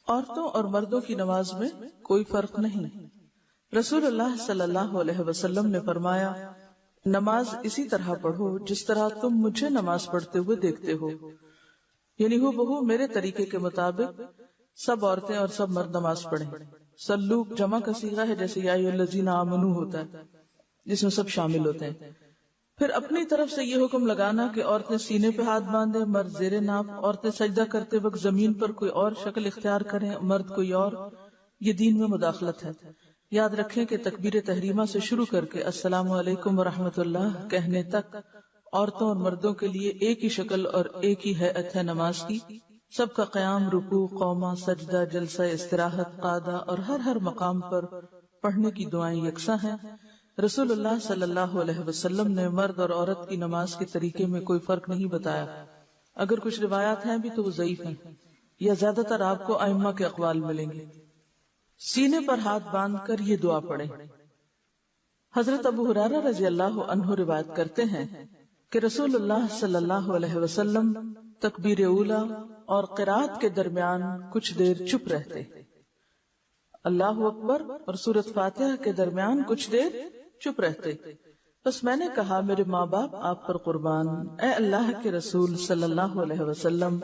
عورتوں اور مردوں کی نماز میں کوئی فرق نہیں۔ رسول اللہ صلی اللہ علیہ وسلم نے فرمایا، نماز اسی طرح پڑھو جس طرح تم مجھے نماز پڑھتے ہوئے دیکھتے ہو، یعنی ہو بہو میرے طریقے کے مطابق سب عورتیں اور سب مرد نماز پڑھیں۔ سلو جمع کا صیغہ ہے، جیسے یا ایھا الذین آمنوا ہوتا ہے جس میں سب شامل ہوتے ہیں۔ پھر اپنی طرف سے یہ حکم لگانا کہ عورتیں سینے پہ ہاتھ باندھیں، مرد زیر ناف، عورتیں سجدہ کرتے وقت زمین پر کوئی اور شکل اختیار کریں، مرد کوئی اور، یہ دین میں مداخلت ہے۔ یاد رکھیں کہ تکبیر تحریمہ سے شروع کر کے السلام علیکم ورحمۃ اللہ کہنے تک عورتوں اور مردوں کے لیے ایک ہی شکل اور ایک ہی ہیئت ہے نماز کی۔ سب کا قیام، رکوع، قومہ، سجدہ، جلسہ استراحت، قعدہ اور ہر مقام پر پڑھنے کی دعائیں یکساں ہیں۔ رسول اللہ صلی اللہ علیہ وسلم نے مرد اور عورت کی نماز کے طریقے میں کوئی فرق نہیں بتایا۔ اگر کچھ روایات ہیں بھی تو وہ ضعیف ہیں، یا زیادہ تر آپ کو ائمہ کے اقوال ملیں گے۔ سینے پر ہاتھ باندھ کر یہ دعا پڑھیں۔ حضرت ابو ہریرہ رضی اللہ عنہ روایت کرتے ہیں کہ رسول اللہ صلی اللہ علیہ وسلم تکبیر اولیٰ اور قرات کے درمیان کچھ دیر چپ رہتے، اللہ اکبر اور سورۃ فاتحہ کے درمیان کچھ دیر چپ رہتے۔ بس میں نے کہا، میرے ماں باپ آپ پر قربان، اے اللہ کے رسول صلی اللہ علیہ وسلم،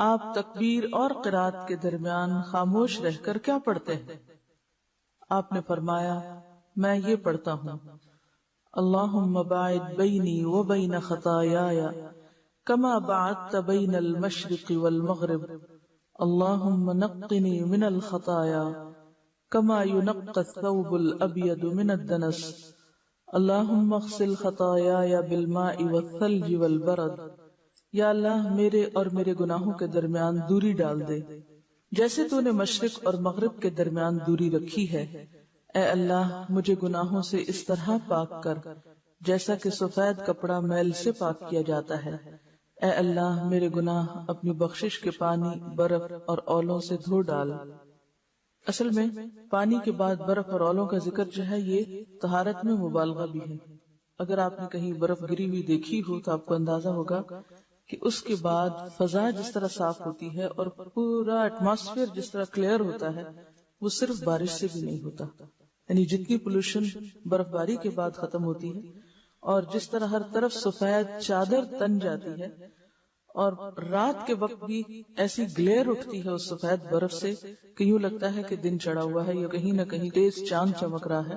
آپ تکبیر اور قرات کے درمیان خاموش رہ کر کیا پڑھتے ہیں؟ آپ نے فرمایا، میں یہ پڑھتا ہوں، اللہم باعد بینی و بین خطایایا کما بعدت بین المشرق والمغرب، اللہم نقنی من الخطایا کما ینقی الثوب الابیض من الدنس، اللہم اغسل خطایایا بالماء والثلج والبرد۔ یا اللہ میرے اور میرے گناہوں کے درمیان دوری ڈال دے جیسے تو نے مشرق اور مغرب کے درمیان دوری رکھی ہے۔ اے اللہ مجھے گناہوں سے اس طرح پاک کر جیسا کہ سفید کپڑا میل سے پاک کیا جاتا ہے۔ اے اللہ میرے گناہ اپنی بخشش کے پانی، برف اور اولوں سے دھو ڈال۔ اصل میں پانی کے بعد برف اور اولوں کا ذکر جو ہے یہ طہارت میں مبالغہ بھی ہے۔ اگر آپ نے کہیں برف گری ہوئی دیکھی ہو تو آپ کو اندازہ ہوگا کہ اس کے بعد فضا جس طرح صاف ہوتی ہے اور پورا ایٹماسفیئر جس طرح کلیئر ہوتا ہے، وہ صرف بارش سے بھی نہیں ہوتا۔ یعنی جتنی پولوشن برف باری کے بعد ختم ہوتی ہے اور جس طرح ہر طرف سفید چادر تن جاتی ہے، اور رات کے وقت بھی ایسی گلیئر اٹھتی ہے اس سفید برف سے کہ یوں لگتا ہے کہ دن چڑھا ہوا ہے یا کہیں نہ کہیں تیز چاند چمک رہا ہے۔